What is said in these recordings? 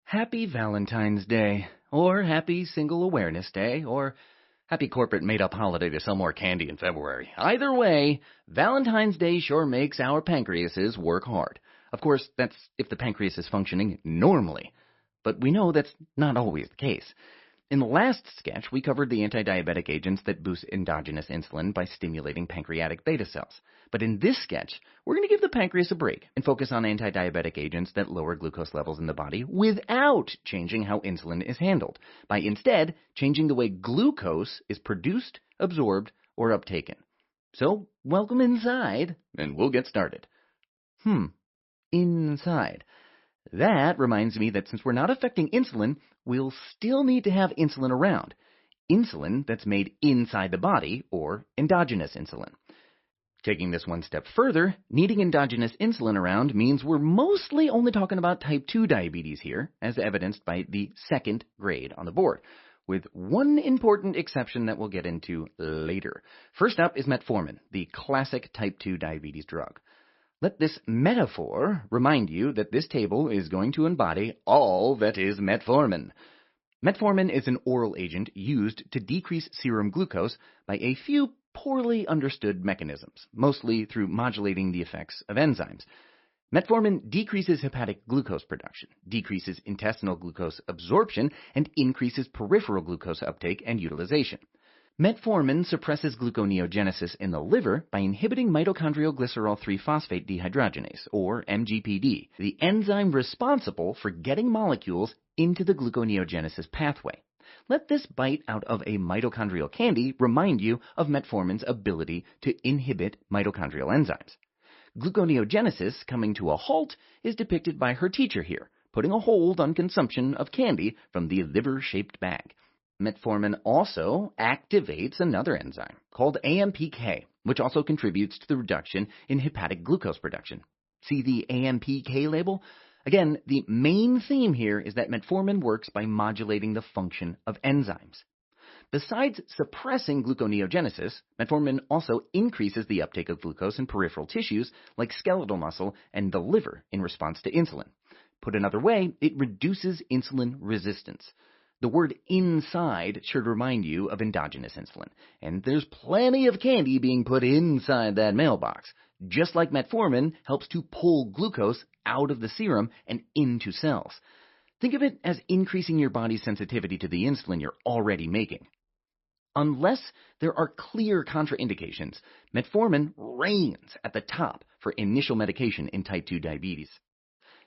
Happy Valentine's Day, or Happy Single Awareness Day, or Happy Corporate Made-Up Holiday to sell more candy in February. Either way, Valentine's Day sure makes our pancreases work hard. Of course, that's if the pancreas is functioning normally. But we know that's not always the case. In the last sketch, we covered the anti-diabetic agents that boost endogenous insulin by stimulating pancreatic beta cells. But in this sketch, we're going to give the pancreas a break and focus on anti-diabetic agents that lower glucose levels in the body without changing how insulin is handled, by instead changing the way glucose is produced, absorbed, or uptaken. So, welcome inside, and we'll get started. Inside. That reminds me that since we're not affecting insulin, we'll still need to have insulin around. Insulin that's made inside the body, or endogenous insulin. Taking this one step further, needing endogenous insulin around means we're mostly only talking about type 2 diabetes here, as evidenced by the second grade on the board, with one important exception that we'll get into later. First up is metformin, the classic type 2 diabetes drug. Let this metaphor remind you that this table is going to embody all that is metformin. Metformin is an oral agent used to decrease serum glucose by a few poorly understood mechanisms, mostly through modulating the effects of enzymes. Metformin decreases hepatic glucose production, decreases intestinal glucose absorption, and increases peripheral glucose uptake and utilization. Metformin suppresses gluconeogenesis in the liver by inhibiting mitochondrial glycerol 3-phosphate dehydrogenase, or MGPD, the enzyme responsible for getting molecules into the gluconeogenesis pathway. Let this bite out of a mitochondrial candy remind you of metformin's ability to inhibit mitochondrial enzymes. Gluconeogenesis coming to a halt is depicted by her teacher here, putting a hold on consumption of candy from the liver-shaped bag. Metformin also activates another enzyme called AMPK, which also contributes to the reduction in hepatic glucose production. See the AMPK label? Again, the main theme here is that metformin works by modulating the function of enzymes. Besides suppressing gluconeogenesis, metformin also increases the uptake of glucose in peripheral tissues like skeletal muscle and the liver in response to insulin. Put another way, it reduces insulin resistance. The word inside should remind you of endogenous insulin, and there's plenty of candy being put inside that mailbox, just like metformin helps to pull glucose out of the serum and into cells. Think of it as increasing your body's sensitivity to the insulin you're already making. Unless there are clear contraindications, metformin reigns at the top for initial medication in type 2 diabetes.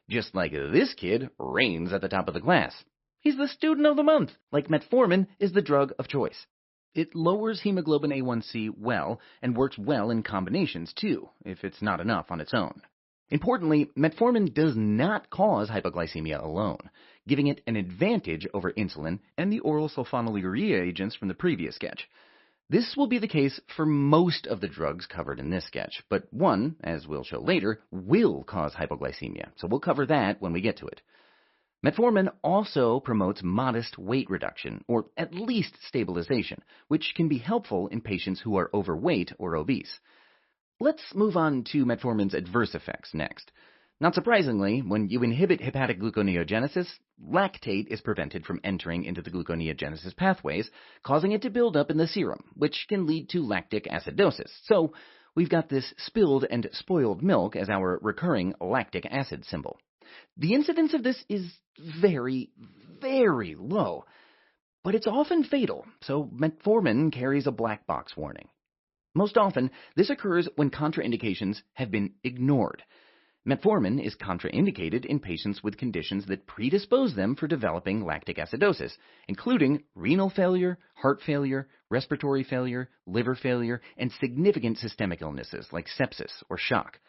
Just like this kid reigns at the top of the class. He's the student of the month, like metformin is the drug of choice. It lowers hemoglobin A1C well and works well in combinations too, if it's not enough on its own. Importantly, metformin does not cause hypoglycemia alone, giving it an advantage over insulin and the oral sulfonylurea agents from the previous sketch. This will be the case for most of the drugs covered in this sketch, but one, as we'll show later, will cause hypoglycemia, so we'll cover that when we get to it. Metformin also promotes modest weight reduction, or at least stabilization, which can be helpful in patients who are overweight or obese. Let's move on to metformin's adverse effects next. Not surprisingly, when you inhibit hepatic gluconeogenesis, lactate is prevented from entering into the gluconeogenesis pathways, causing it to build up in the serum, which can lead to lactic acidosis. So, we've got this spilled and spoiled milk as our recurring lactic acid symbol. The incidence of this is very, very low, but it's often fatal, so metformin carries a black box warning. Most often, this occurs when contraindications have been ignored. Metformin is contraindicated in patients with conditions that predispose them for developing lactic acidosis, including renal failure, heart failure, respiratory failure, liver failure, and significant systemic illnesses like sepsis or shock.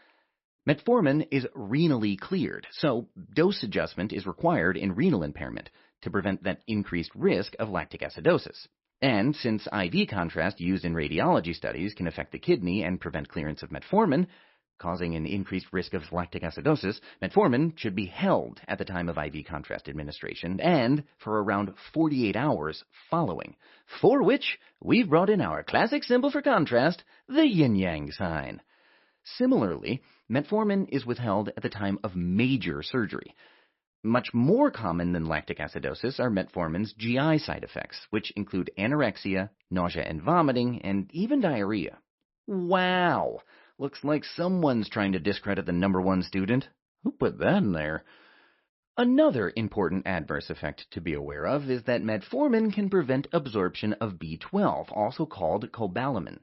Metformin is renally cleared, so dose adjustment is required in renal impairment to prevent that increased risk of lactic acidosis. And since IV contrast used in radiology studies can affect the kidney and prevent clearance of metformin, causing an increased risk of lactic acidosis, metformin should be held at the time of IV contrast administration and for around 48 hours following, for which we've brought in our classic symbol for contrast, the yin-yang sign. Similarly, metformin is withheld at the time of major surgery. Much more common than lactic acidosis are metformin's GI side effects, which include anorexia, nausea and vomiting, and even diarrhea. Wow! Looks like someone's trying to discredit the #1 student. Who put that in there? Another important adverse effect to be aware of is that metformin can prevent absorption of B12, also called cobalamin.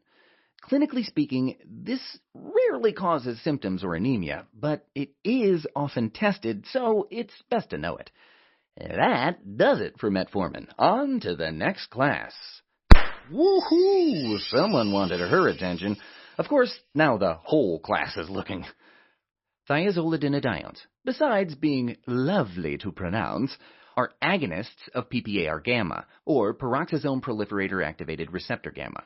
Clinically speaking, this rarely causes symptoms or anemia, but it is often tested, so it's best to know it. That does it for metformin. On to the next class. Woohoo! Someone wanted her attention. Of course, now the whole class is looking. Thiazolidinediones, besides being lovely to pronounce, are agonists of PPAR gamma, or peroxisome proliferator activated receptor gamma.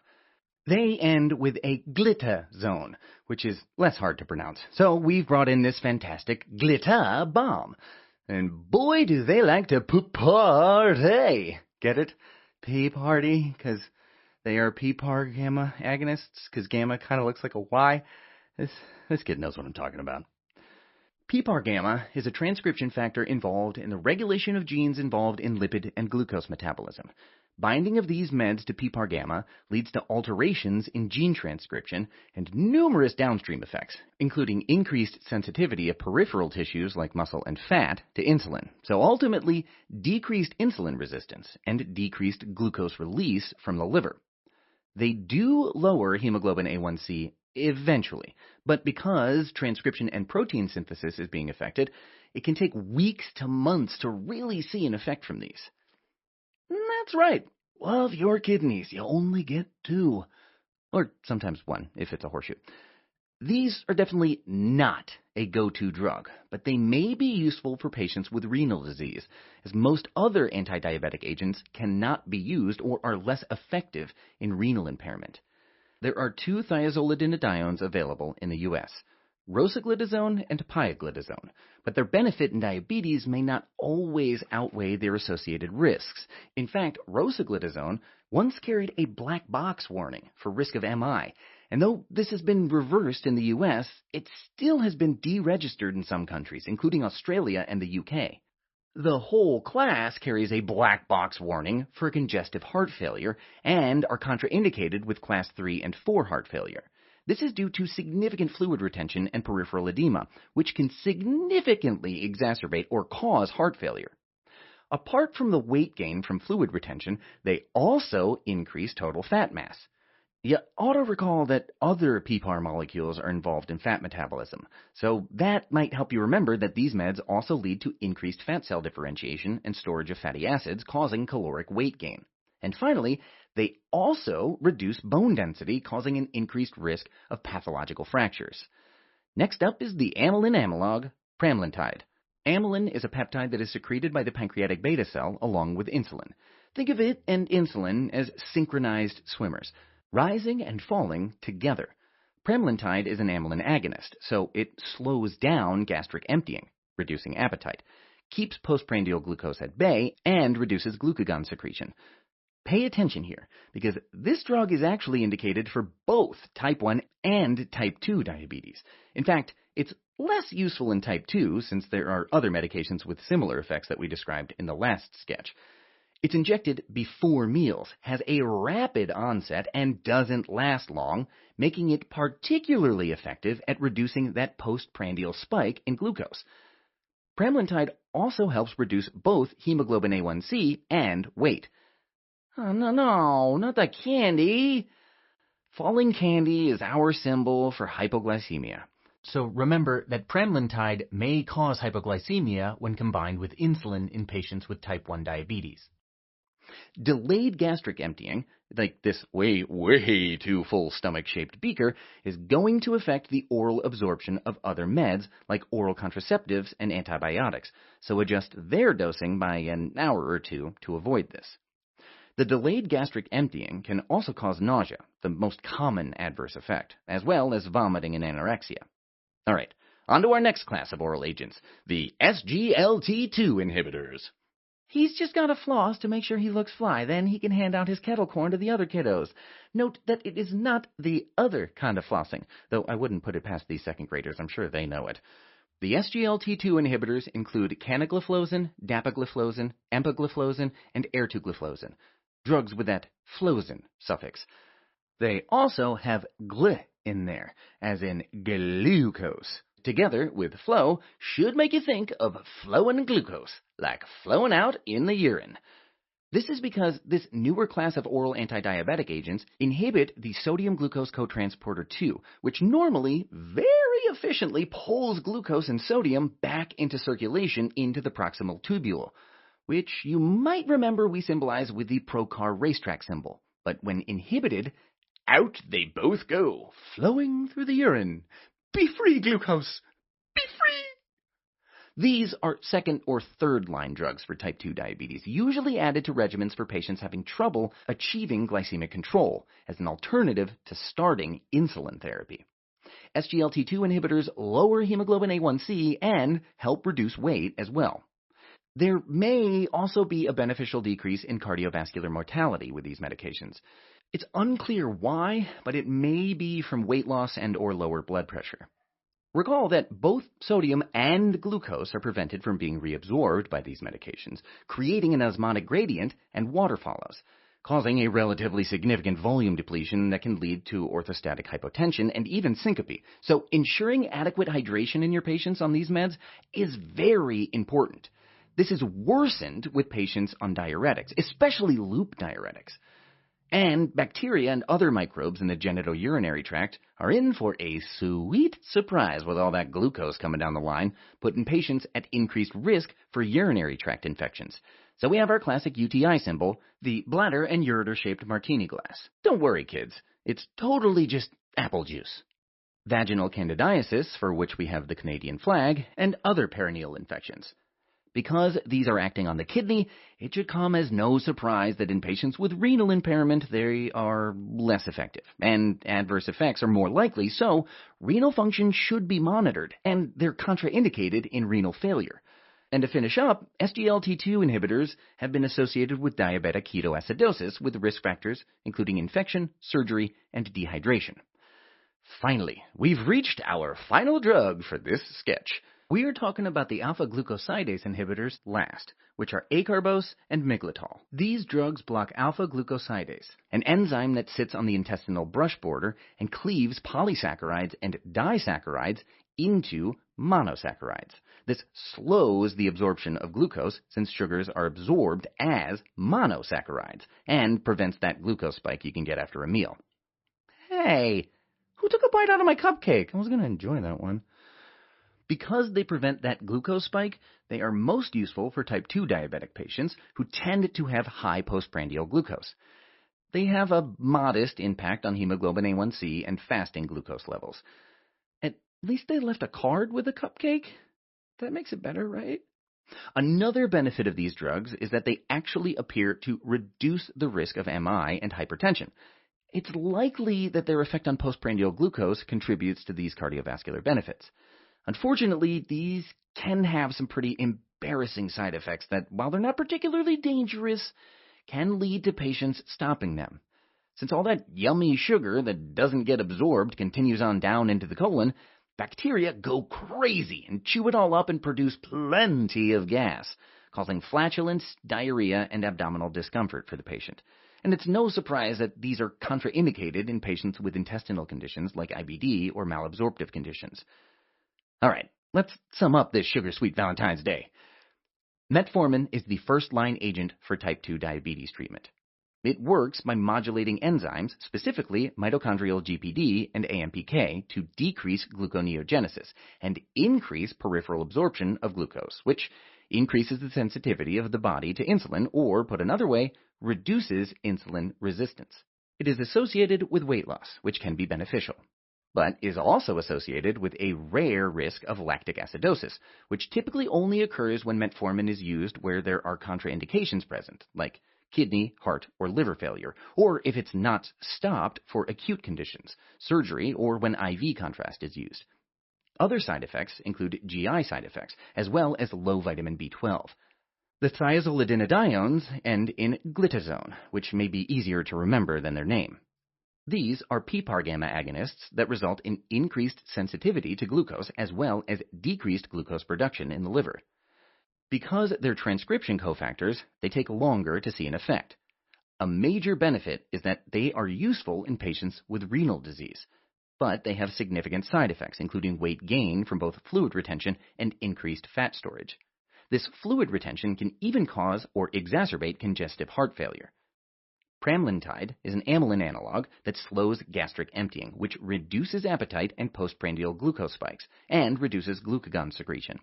They end with a glitazone, which is less hard to pronounce. So we've brought in this fantastic glita bomb. And boy, do they like to party. Get it? Pee party? Because they are PPAR gamma agonists? Because gamma kind of looks like a Y? This kid knows what I'm talking about. PPAR gamma is a transcription factor involved in the regulation of genes involved in lipid and glucose metabolism. Binding of these meds to PPAR gamma leads to alterations in gene transcription and numerous downstream effects, including increased sensitivity of peripheral tissues like muscle and fat to insulin, so ultimately decreased insulin resistance and decreased glucose release from the liver. They do lower hemoglobin A1C eventually, but because transcription and protein synthesis is being affected, it can take weeks to months to really see an effect from these. That's right. Love your kidneys. You only get 2. Or sometimes 1, if it's a horseshoe. These are definitely not a go-to drug, but they may be useful for patients with renal disease, as most other anti-diabetic agents cannot be used or are less effective in renal impairment. There are 2 thiazolidinediones available in the U.S., rosiglitazone and pioglitazone, but their benefit in diabetes may not always outweigh their associated risks. In fact, rosiglitazone once carried a black box warning for risk of MI, and though this has been reversed in the U.S., it still has been deregistered in some countries, including Australia and the U.K. The whole class carries a black box warning for congestive heart failure and are contraindicated with class 3 and 4 heart failure. This is due to significant fluid retention and peripheral edema, which can significantly exacerbate or cause heart failure. Apart from the weight gain from fluid retention, they also increase total fat mass. You ought to recall that other PPAR molecules are involved in fat metabolism, so that might help you remember that these meds also lead to increased fat cell differentiation and storage of fatty acids, causing caloric weight gain. And finally, they also reduce bone density, causing an increased risk of pathological fractures. Next up is the amylin analog, pramlintide. Amylin is a peptide that is secreted by the pancreatic beta cell along with insulin. Think of it and insulin as synchronized swimmers, rising and falling together. Pramlintide is an amylin agonist, so it slows down gastric emptying, reducing appetite, keeps postprandial glucose at bay, and reduces glucagon secretion. Pay attention here, because this drug is actually indicated for both type 1 and type 2 diabetes. In fact, it's less useful in type 2 since there are other medications with similar effects that we described in the last sketch. It's injected before meals, has a rapid onset, and doesn't last long, making it particularly effective at reducing that postprandial spike in glucose. Pramlintide also helps reduce both hemoglobin A1C and weight. Oh, no, not the candy. Falling candy is our symbol for hypoglycemia. So remember that pramlintide may cause hypoglycemia when combined with insulin in patients with type 1 diabetes. Delayed gastric emptying, like this way too full stomach-shaped beaker, is going to affect the oral absorption of other meds like oral contraceptives and antibiotics, so adjust their dosing by an hour or 2 to avoid this. The delayed gastric emptying can also cause nausea, the most common adverse effect, as well as vomiting and anorexia. All right, on to our next class of oral agents, the SGLT2 inhibitors. He's just got to floss to make sure he looks fly, then he can hand out his kettle corn to the other kiddos. Note that it is not the other kind of flossing, though I wouldn't put it past these second graders, I'm sure they know it. The SGLT2 inhibitors include canagliflozin, dapagliflozin, empagliflozin, and ertugliflozin, drugs with that flozin suffix. They also have gl in there, as in glucose. Together with flow should make you think of flowing glucose, like flowing out in the urine. This is because this newer class of oral antidiabetic agents inhibit the sodium glucose cotransporter 2, which normally very efficiently pulls glucose and sodium back into circulation into the proximal tubule, which you might remember we symbolize with the pro-car racetrack symbol. But when inhibited, out they both go, flowing through the urine. Be free, glucose! Be free! These are second or third line drugs for type 2 diabetes, usually added to regimens for patients having trouble achieving glycemic control as an alternative to starting insulin therapy. SGLT2 inhibitors lower hemoglobin A1C and help reduce weight as well. There may also be a beneficial decrease in cardiovascular mortality with these medications. It's unclear why, but it may be from weight loss and or lower blood pressure. Recall that both sodium and glucose are prevented from being reabsorbed by these medications, creating an osmotic gradient, and water follows, causing a relatively significant volume depletion that can lead to orthostatic hypotension and even syncope. So ensuring adequate hydration in your patients on these meds is very important. This is worsened with patients on diuretics, especially loop diuretics. And bacteria and other microbes in the genitourinary tract are in for a sweet surprise with all that glucose coming down the line, putting patients at increased risk for urinary tract infections. So we have our classic UTI symbol, the bladder and ureter-shaped martini glass. Don't worry, kids. It's totally just apple juice. Vaginal candidiasis, for which we have the Canadian flag, and other perineal infections. Because these are acting on the kidney, it should come as no surprise that in patients with renal impairment, they are less effective, and adverse effects are more likely, so renal function should be monitored, and they're contraindicated in renal failure. And to finish up, SGLT2 inhibitors have been associated with diabetic ketoacidosis with risk factors including infection, surgery, and dehydration. Finally, we've reached our final drug for this sketch. We are talking about the alpha-glucosidase inhibitors last, which are acarbose and miglatol. These drugs block alpha-glucosidase, an enzyme that sits on the intestinal brush border and cleaves polysaccharides and disaccharides into monosaccharides. This slows the absorption of glucose since sugars are absorbed as monosaccharides and prevents that glucose spike you can get after a meal. Hey, who took a bite out of my cupcake? I was going to enjoy that one. Because they prevent that glucose spike, they are most useful for type 2 diabetic patients who tend to have high postprandial glucose. They have a modest impact on hemoglobin A1C and fasting glucose levels. At least they left a card with a cupcake. That makes it better, right? Another benefit of these drugs is that they actually appear to reduce the risk of MI and hypertension. It's likely that their effect on postprandial glucose contributes to these cardiovascular benefits. Unfortunately, these can have some pretty embarrassing side effects that, while they're not particularly dangerous, can lead to patients stopping them. Since all that yummy sugar that doesn't get absorbed continues on down into the colon, bacteria go crazy and chew it all up and produce plenty of gas, causing flatulence, diarrhea, and abdominal discomfort for the patient. And it's no surprise that these are contraindicated in patients with intestinal conditions like IBD or malabsorptive conditions. All right, let's sum up this sugar-sweet Valentine's Day. Metformin is the first-line agent for type 2 diabetes treatment. It works by modulating enzymes, specifically mitochondrial GPD and AMPK, to decrease gluconeogenesis and increase peripheral absorption of glucose, which increases the sensitivity of the body to insulin, or, put another way, reduces insulin resistance. It is associated with weight loss, which can be beneficial, but is also associated with a rare risk of lactic acidosis, which typically only occurs when metformin is used where there are contraindications present, like kidney, heart, or liver failure, or if it's not stopped for acute conditions, surgery, or when IV contrast is used. Other side effects include GI side effects, as well as low vitamin B12. The thiazolidinediones end in glitazone, which may be easier to remember than their name. These are PPAR gamma agonists that result in increased sensitivity to glucose as well as decreased glucose production in the liver. Because they're transcription cofactors, they take longer to see an effect. A major benefit is that they are useful in patients with renal disease, but they have significant side effects, including weight gain from both fluid retention and increased fat storage. This fluid retention can even cause or exacerbate congestive heart failure. Pramlintide is an amylin analog that slows gastric emptying, which reduces appetite and postprandial glucose spikes, and reduces glucagon secretion.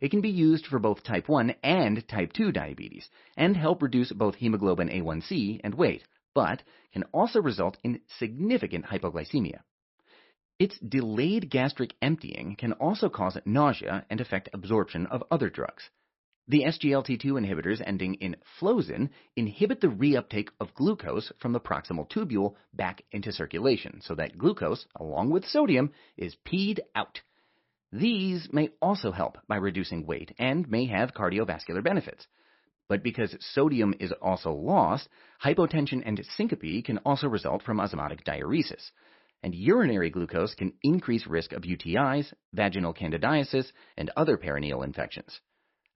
It can be used for both type 1 and type 2 diabetes, and help reduce both hemoglobin A1c and weight, but can also result in significant hypoglycemia. Its delayed gastric emptying can also cause nausea and affect absorption of other drugs. The SGLT2 inhibitors ending in flozin inhibit the reuptake of glucose from the proximal tubule back into circulation, so that glucose, along with sodium, is peed out. These may also help by reducing weight and may have cardiovascular benefits. But because sodium is also lost, hypotension and syncope can also result from osmotic diuresis. And urinary glucose can increase risk of UTIs, vaginal candidiasis, and other perineal infections.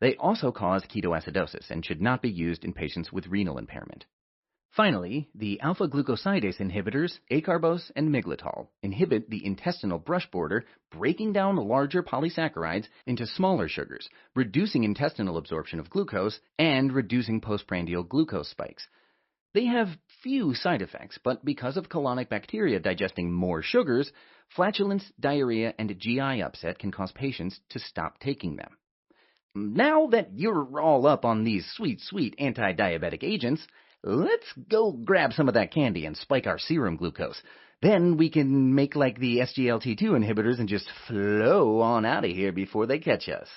They also cause ketoacidosis and should not be used in patients with renal impairment. Finally, the alpha-glucosidase inhibitors, acarbose and miglitol, inhibit the intestinal brush border, breaking down larger polysaccharides into smaller sugars, reducing intestinal absorption of glucose, and reducing postprandial glucose spikes. They have few side effects, but because of colonic bacteria digesting more sugars, flatulence, diarrhea, and GI upset can cause patients to stop taking them. Now that you're all up on these sweet anti-diabetic agents, let's go grab some of that candy and spike our serum glucose. Then we can make like the SGLT2 inhibitors and just flow on out of here before they catch us.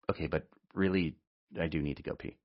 Okay, but really, I do need to go pee.